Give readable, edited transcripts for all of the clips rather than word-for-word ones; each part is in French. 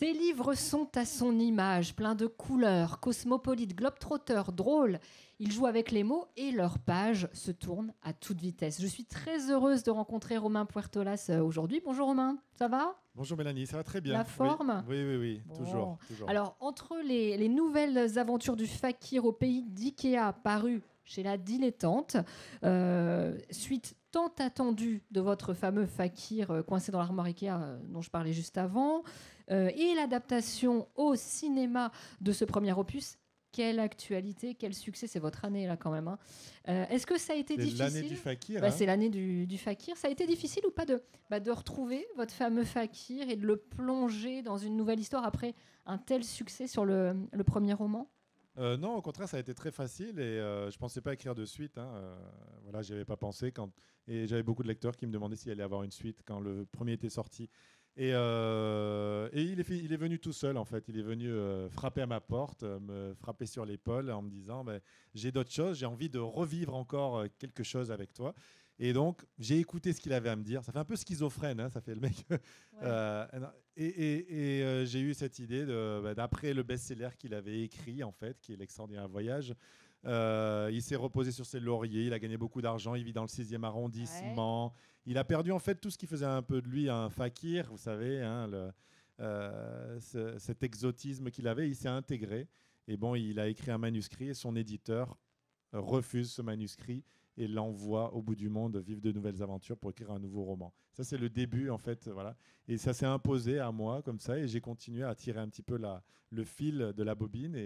Ces livres sont à son image, pleins de couleurs, cosmopolites, globetrotters, drôles. Ils jouent avec les mots et leurs pages se tournent à toute vitesse. Je suis très heureuse de rencontrer Romain Puertolas aujourd'hui. Bonjour Romain, ça va ? Bonjour Mélanie, ça va très bien. La forme ? Oui, Bon. toujours. Alors, entre les nouvelles aventures du fakir au pays d'Ikea, parues chez la Dilettante, suite tant attendue de votre fameux fakir coincé dans l'armoire Ikea dont je parlais juste avant, et l'adaptation au cinéma de ce premier opus. Quelle actualité, quel succès, c'est votre année là quand même. Hein. Est-ce que ça a été difficile ? C'est l'année du fakir. C'est l'année du fakir. Ça a été difficile ou pas de retrouver votre fameux fakir et de le plonger dans une nouvelle histoire après un tel succès sur le premier roman ? Non, au contraire, ça a été très facile et je pensais pas écrire de suite. Voilà, j'y avais pas pensé et j'avais beaucoup de lecteurs qui me demandaient s'il allait y avoir une suite quand le premier était sorti. Et il est venu tout seul en fait. Il est venu frapper à ma porte, me frapper sur l'épaule en me disant j'ai d'autres choses, j'ai envie de revivre encore quelque chose avec toi. Et donc j'ai écouté ce qu'il avait à me dire. Ça fait un peu schizophrène, hein, ça fait le mec. Ouais. J'ai eu cette idée d'après le best-seller qu'il avait écrit en fait, qui est L'extraordinaire voyage. Il s'est reposé sur ses lauriers, il a gagné beaucoup d'argent, il vit dans le 6e arrondissement. Ouais. Il a perdu en fait tout ce qui faisait un peu de lui un fakir, vous savez, hein, cet exotisme qu'il avait, il s'est intégré. Et bon, il a écrit un manuscrit et son éditeur refuse ce manuscrit et l'envoie au bout du monde vivre de nouvelles aventures pour écrire un nouveau roman. Ça, c'est le début, en fait. Voilà. Et ça s'est imposé à moi comme ça et j'ai continué à tirer un petit peu le fil de la bobine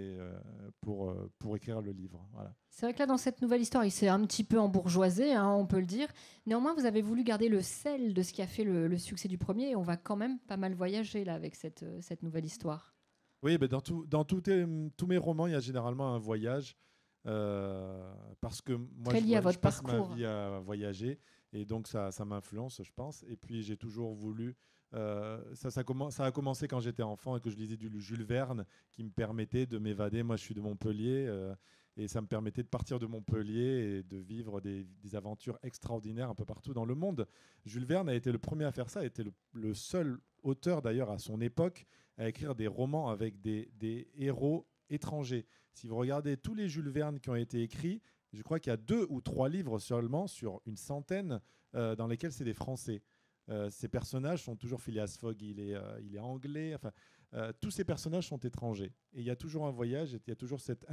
pour écrire le livre. Voilà. C'est vrai que là, dans cette nouvelle histoire, il s'est un petit peu embourgeoisé, hein, on peut le dire. Néanmoins, vous avez voulu garder le sel de ce qui a fait le succès du premier et on va quand même pas mal voyager là, avec cette nouvelle histoire. Oui, dans tous mes romans, il y a généralement un voyage. Parce que moi, je passe ma vie à voyager et donc ça m'influence, je pense. Et puis j'ai toujours voulu. Ça a commencé quand j'étais enfant et que je lisais du Jules Verne qui me permettait de m'évader. Moi, je suis de Montpellier et ça me permettait de partir de Montpellier et de vivre des aventures extraordinaires un peu partout dans le monde. Jules Verne a été le premier à faire ça, a été le seul auteur d'ailleurs à son époque à écrire des romans avec des héros étrangers. Si vous regardez tous les Jules Verne qui ont été écrits, je crois qu'il y a 2 ou 3 livres seulement sur une centaine dans lesquels c'est des Français. Ces personnages sont toujours Phileas Fogg, il est anglais. Enfin, tous ces personnages sont étrangers. Et il y a toujours un voyage, il y a toujours cette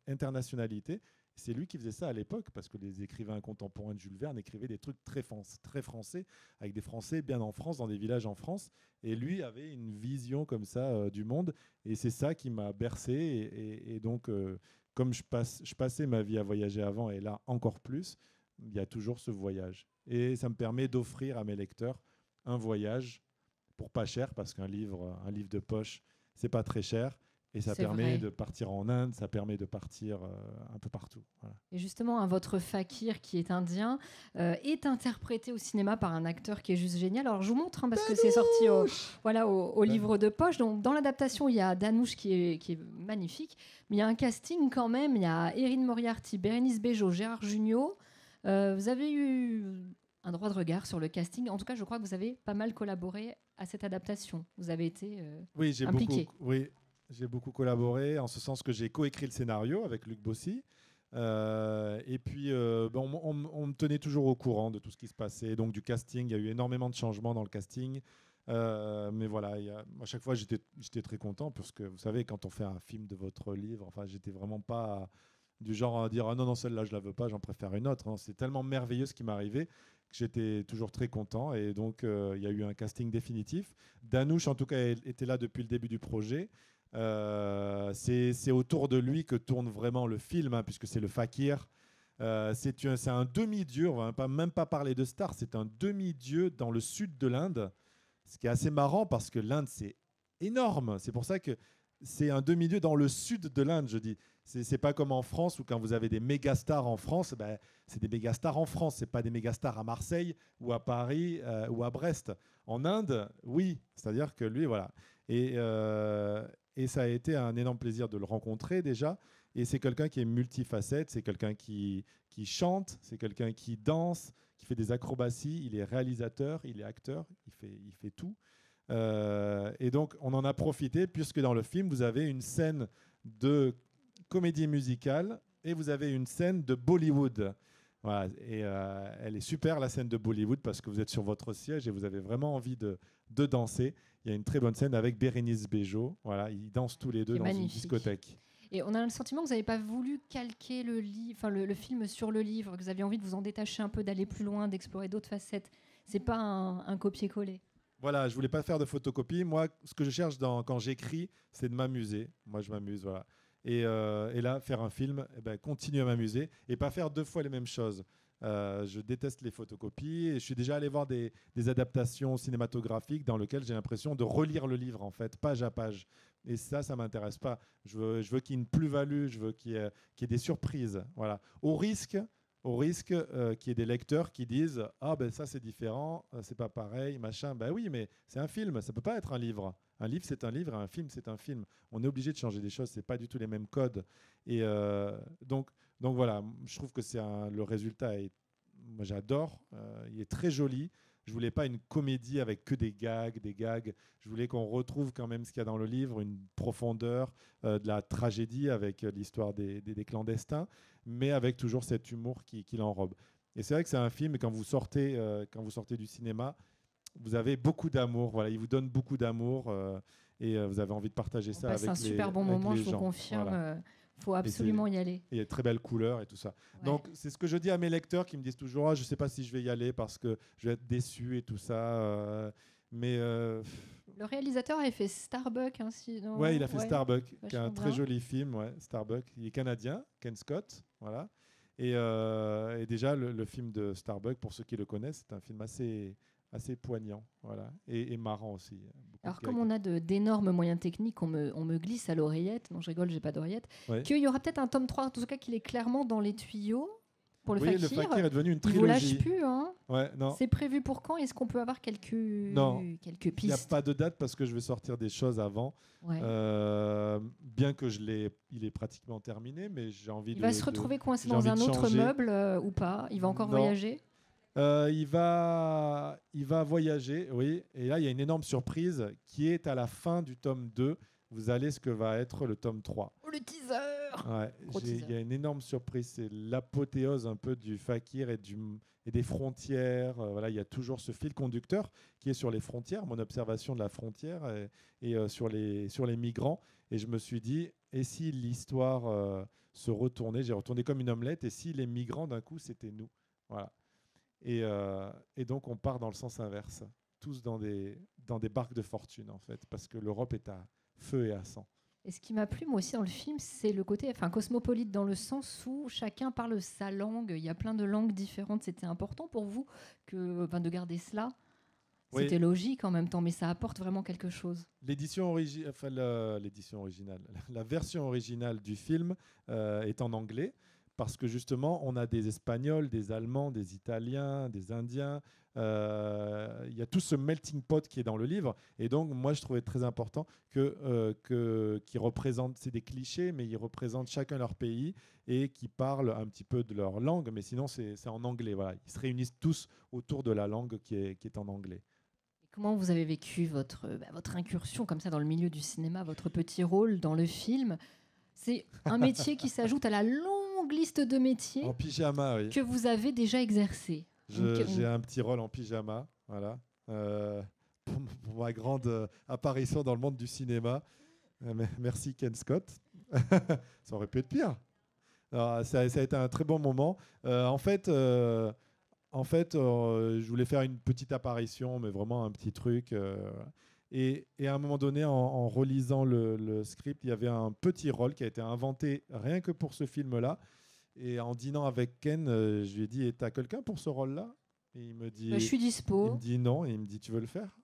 internationalité. C'est lui qui faisait ça à l'époque, parce que les écrivains contemporains de Jules Verne écrivaient des trucs très français, avec des Français bien en France, dans des villages en France. Et lui avait une vision comme ça du monde. Et c'est ça qui m'a bercé. Et donc, comme je passais ma vie à voyager avant, et là encore plus, il y a toujours ce voyage. Et ça me permet d'offrir à mes lecteurs un voyage pour pas cher, parce qu'un livre de poche, c'est pas très cher. Et ça permet de partir en Inde, ça permet de partir un peu partout. Voilà. Et justement, votre fakir qui est indien est interprété au cinéma par un acteur qui est juste génial. Alors je vous montre, hein, parce que c'est sorti au livre de poche. Donc, dans l'adaptation, il y a Danouche qui est magnifique, mais il y a un casting quand même. Il y a Erin Moriarty, Bérénice Bejo, Gérard Jugnot. Vous avez eu un droit de regard sur le casting. En tout cas, je crois que vous avez pas mal collaboré à cette adaptation. Vous avez été impliqué. J'ai beaucoup collaboré, en ce sens que j'ai coécrit le scénario avec Luc Bossy. Et puis, on me tenait toujours au courant de tout ce qui se passait. Donc, du casting, il y a eu énormément de changements dans le casting. Mais voilà, à chaque fois, j'étais très content, parce que vous savez, quand on fait un film de votre livre, enfin, j'étais vraiment pas du genre à dire ah non, celle-là, je la veux pas, j'en préfère une autre. C'est tellement merveilleux ce qui m'arrivait que j'étais toujours très content. Et donc, il y a eu un casting définitif. Danouche, en tout cas, était là depuis le début du projet. C'est autour de lui que tourne vraiment le film, hein, puisque c'est le fakir. C'est un demi-dieu, on ne va même pas parler de star, c'est un demi-dieu dans le sud de l'Inde, ce qui est assez marrant parce que l'Inde, c'est énorme. C'est pour ça que c'est un demi-dieu dans le sud de l'Inde, je dis. C'est pas comme en France où quand vous avez des méga stars en France, c'est des méga stars en France, c'est pas des méga stars à Marseille ou à Paris ou à Brest. En Inde, oui, c'est-à-dire que lui, voilà. Et ça a été un énorme plaisir de le rencontrer déjà. Et c'est quelqu'un qui est multifacette, c'est quelqu'un qui chante, c'est quelqu'un qui danse, qui fait des acrobaties, il est réalisateur, il est acteur, il fait tout. Et donc, on en a profité puisque dans le film, vous avez une scène de comédie musicale et vous avez une scène de Bollywood. Voilà. Et elle est super, la scène de Bollywood, parce que vous êtes sur votre siège et vous avez vraiment envie de danser. Il y a une très bonne scène avec Bérénice Bejo. Voilà, ils dansent tous les deux dans une discothèque. Et on a le sentiment que vous n'avez pas voulu calquer le film sur le livre, que vous aviez envie de vous en détacher un peu, d'aller plus loin, d'explorer d'autres facettes. C'est pas un copier-coller. Voilà, je voulais pas faire de photocopie. Moi, ce que je cherche quand j'écris, c'est de m'amuser. Moi, je m'amuse, voilà. Et là, faire un film, continuer à m'amuser et pas faire 2 fois les mêmes choses. Je déteste les photocopies et je suis déjà allé voir des adaptations cinématographiques dans lesquelles j'ai l'impression de relire le livre, en fait, page à page. Et ça m'intéresse pas. Je veux qu'il y ait une plus-value, je veux qu'il y ait des surprises. Voilà. Au risque qu'il y ait des lecteurs qui disent « Ah, ça c'est différent, c'est pas pareil, machin. » Ben oui, mais c'est un film, ça peut pas être un livre. Un livre, c'est un livre, et un film, c'est un film. On est obligé de changer des choses, c'est pas du tout les mêmes codes. Et donc voilà, je trouve que le résultat moi j'adore, il est très joli. Je voulais pas une comédie avec que des gags. Je voulais qu'on retrouve quand même ce qu'il y a dans le livre, une profondeur, de la tragédie avec l'histoire des clandestins, mais avec toujours cet humour qui l'enrobe. Et c'est vrai que c'est un film, et quand vous sortez du cinéma, vous avez beaucoup d'amour. Voilà, il vous donne beaucoup d'amour et vous avez envie de partager ça avec les gens. C'est un super bon moment, je vous confirme. Voilà. Faut absolument y aller. Il y a de très belles couleurs et tout ça. Ouais. Donc, c'est ce que je dis à mes lecteurs qui me disent toujours je ne sais pas si je vais y aller parce que je vais être déçu et tout ça. Mais le réalisateur a fait Starbuck. Oui, il a fait Starbuck, qui est un très joli film. Ouais, Starbuck. Il est canadien, Ken Scott. Voilà. Et déjà, le film de Starbuck, pour ceux qui le connaissent, c'est un film assez poignant, voilà, et marrant aussi. Alors, comme on a d'énormes moyens techniques, on me glisse à l'oreillette, non je rigole, j'ai pas d'oreillette, qu'il y aura peut-être un tome 3, en tout cas qu'il est clairement dans les tuyaux pour le Fakir. Oui, le Fakir est devenu une trilogie. Il vous lâche plus, hein. Ouais, non. C'est prévu pour quand? Est-ce qu'on peut avoir quelques pistes? Il n'y a pas de date parce que je vais sortir des choses avant. Ouais. Bien que il est pratiquement terminé, mais j'ai envie Il va se retrouver coincé dans un autre meuble ou pas? Il va encore voyager? Il va voyager, oui. Et là, il y a une énorme surprise qui est à la fin du tome 2. Vous allez ce que va être le tome 3. Oh, le teaser! Ouais, il y a une énorme surprise. C'est l'apothéose un peu du Fakir et des frontières. Voilà, il y a toujours ce fil conducteur qui est sur les frontières, mon observation de la frontière et sur les migrants. Et je me suis dit, et si l'histoire se retournait, j'ai retourné comme une omelette, et si les migrants, d'un coup, c'était nous? Voilà. Et donc, on part dans le sens inverse, tous dans des barques de fortune, en fait, parce que l'Europe est à feu et à sang. Et ce qui m'a plu, moi aussi, dans le film, c'est le côté cosmopolite, dans le sens où chacun parle sa langue. Il y a plein de langues différentes. C'était important pour vous de garder cela? C'était logique en même temps, mais ça apporte vraiment quelque chose. L'édition originale, la version originale du film est en anglais. Parce que justement, on a des Espagnols, des Allemands, des Italiens, des Indiens. Il y a tout ce melting pot qui est dans le livre. Et donc, moi, je trouvais très important qu'ils représentent, c'est des clichés, mais ils représentent chacun leur pays et qui parlent un petit peu de leur langue. Mais sinon, c'est en anglais. Voilà. Ils se réunissent tous autour de la langue qui est en anglais. Et comment vous avez vécu votre incursion comme ça dans le milieu du cinéma, votre petit rôle dans le film? C'est un métier qui s'ajoute à la longue liste de métiers en pyjama, oui, que vous avez déjà exercé. J'ai un petit rôle en pyjama, voilà, pour ma grande apparition dans le monde du cinéma. Merci Ken Scott. Ça aurait pu être pire. Alors, ça a été un très bon moment. En fait, je voulais faire une petite apparition, mais vraiment un petit truc. Et à un moment donné, en relisant le script, il y avait un petit rôle qui a été inventé rien que pour ce film-là. Et en dînant avec Ken, je lui ai dit, t'as quelqu'un pour ce rôle-là? Et il me dit, je suis dispo. Il me dit non, et il me dit, tu veux le faire?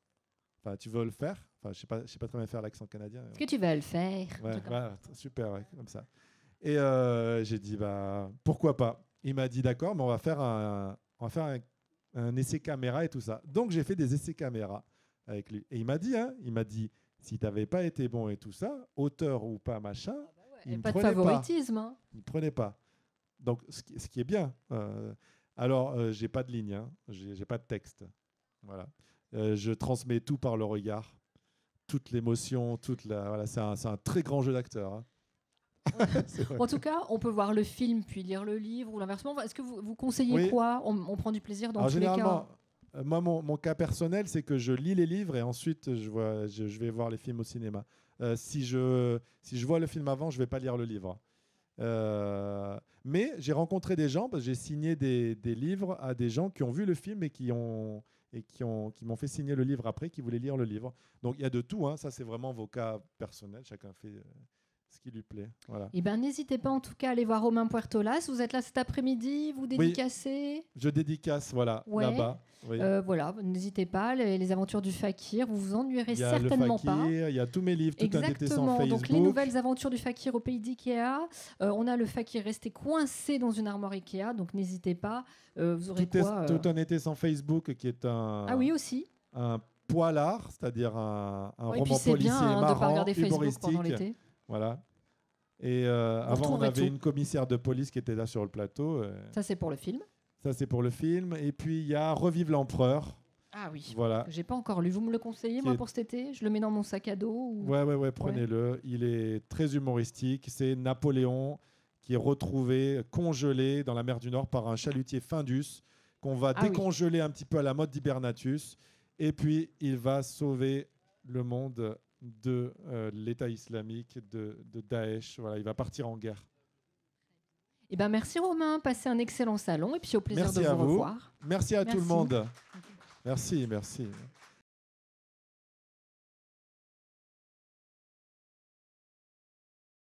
Enfin, tu veux le faire? Enfin, je sais pas très bien faire l'accent canadien. Est-ce que tu vas le faire? Ouais, super, ouais, comme ça. Et j'ai dit, pourquoi pas? Il m'a dit, d'accord, mais on va faire un essai caméra et tout ça. Donc, j'ai fait des essais caméra avec lui. Et il m'a dit, si tu n'avais pas été bon et tout ça, auteur ou pas, machin, il pas de favoritisme. Il ne prenait pas. Donc, ce qui est bien. Je n'ai pas de ligne, j'ai pas de texte. Voilà. Je transmets tout par le regard, toute l'émotion, voilà, c'est un très grand jeu d'acteur. Hein. En tout cas, on peut voir le film puis lire le livre ou l'inversement. Est-ce que vous conseillez quoi on prend du plaisir dans tous les cas. Moi, mon cas personnel, c'est que je lis les livres et ensuite je vais voir les films au cinéma. Si je vois le film avant, je ne vais pas lire le livre. Mais j'ai rencontré des gens, parce que j'ai signé des livres à des gens qui ont vu le film et qui m'ont fait signer le livre après, qui voulaient lire le livre. Donc il y a de tout, hein. Ça c'est vraiment vos cas personnels, chacun fait ce qui lui plaît. Voilà. Eh ben, n'hésitez pas en tout cas à aller voir Romain Puertolas. Vous êtes là cet après-midi, vous dédicacez? Oui, je dédicace, là-bas. Oui. Voilà, n'hésitez pas, les aventures du fakir, vous vous ennuierez certainement pas. Il y a tous mes livres, tout un été sans Facebook. Donc les nouvelles aventures du fakir au pays d'Ikea. On a le fakir resté coincé dans une armoire Ikea, donc n'hésitez pas. Vous aurez tout un été sans Facebook, qui est aussi. Un poilard, c'est-à-dire un roman policier bien, marrant, humoristique. Voilà. Et avant, on avait une commissaire de police qui était là sur le plateau. Ça, c'est pour le film. Et puis, il y a Revive l'Empereur. Ah oui, voilà. J'ai pas encore lu. Vous me le conseillez, pour cet été? Je le mets dans mon sac à dos Ouais, prenez-le. Il est très humoristique. C'est Napoléon qui est retrouvé congelé dans la mer du Nord par un chalutier Findus qu'on va décongeler un petit peu à la mode d'Hibernatus. Et puis, il va sauver le monde de l'État islamique, de Daesh. Voilà, il va partir en guerre. Eh ben, merci Romain, passez un excellent salon et puis au plaisir de vous revoir. Merci à tout le monde. Merci.